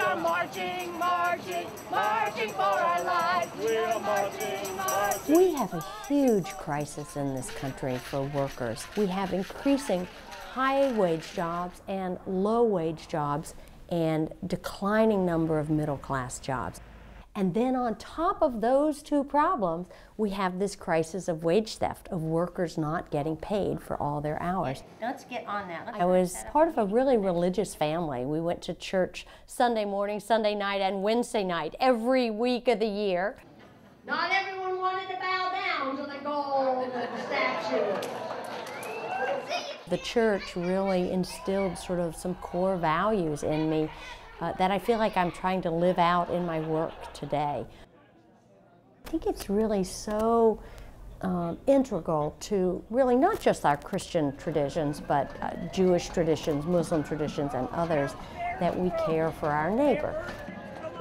are marching, marching, marching for our lives. We are marching, marching. We have a huge crisis in this country for workers. We have increasing high-wage jobs and low-wage jobs and declining number of middle-class jobs. And then on top of those two problems, we have this crisis of wage theft, of workers not getting paid for all their hours. Let's get on that. I was part of a really religious family. We went to church Sunday morning, Sunday night, and Wednesday night every week of the year. Not everyone wanted to bow down to the gold statue. The church really instilled sort of some core values in me that I feel like I'm trying to live out in my work today. I think it's really so integral to really not just our Christian traditions, but Jewish traditions, Muslim traditions, and others, that we care for our neighbor.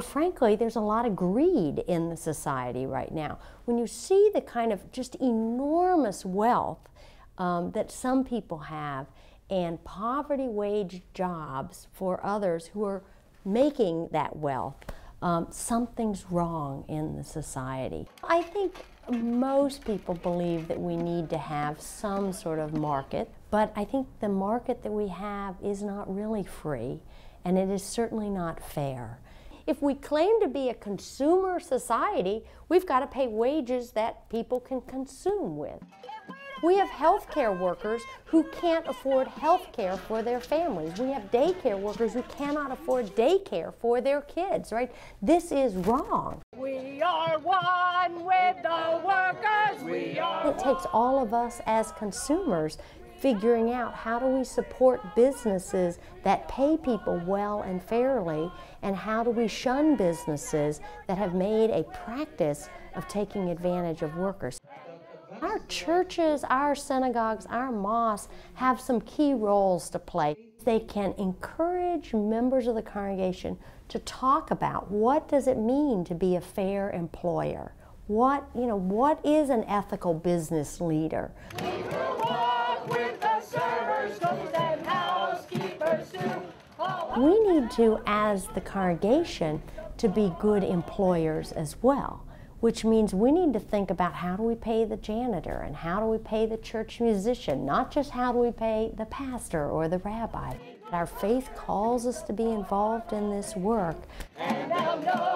Frankly, there's a lot of greed in the society right now. When you see the kind of just enormous wealth that some people have, and poverty wage jobs for others who are making that wealth, something's wrong in the society. I think most people believe that we need to have some sort of market, but I think the market that we have is not really free, and it is certainly not fair. If we claim to be a consumer society, we've got to pay wages that people can consume with. We have healthcare workers who can't afford healthcare for their families. We have daycare workers who cannot afford daycare for their kids, right? This is wrong. We are one with the workers. It takes all of us as consumers figuring out how do we support businesses that pay people well and fairly, and how do we shun businesses that have made a practice of taking advantage of workers. Our churches, our synagogues, our mosques have some key roles to play. They can encourage members of the congregation to talk about what does it mean to be a fair employer? What is an ethical business leader? We will walk with the servers, cooks and housekeepers too. We need to, as the congregation, to be good employers as well, which means we need to think about how do we pay the janitor and how do we pay the church musician, not just how do we pay the pastor or the rabbi. Our faith calls us to be involved in this work. And they'll know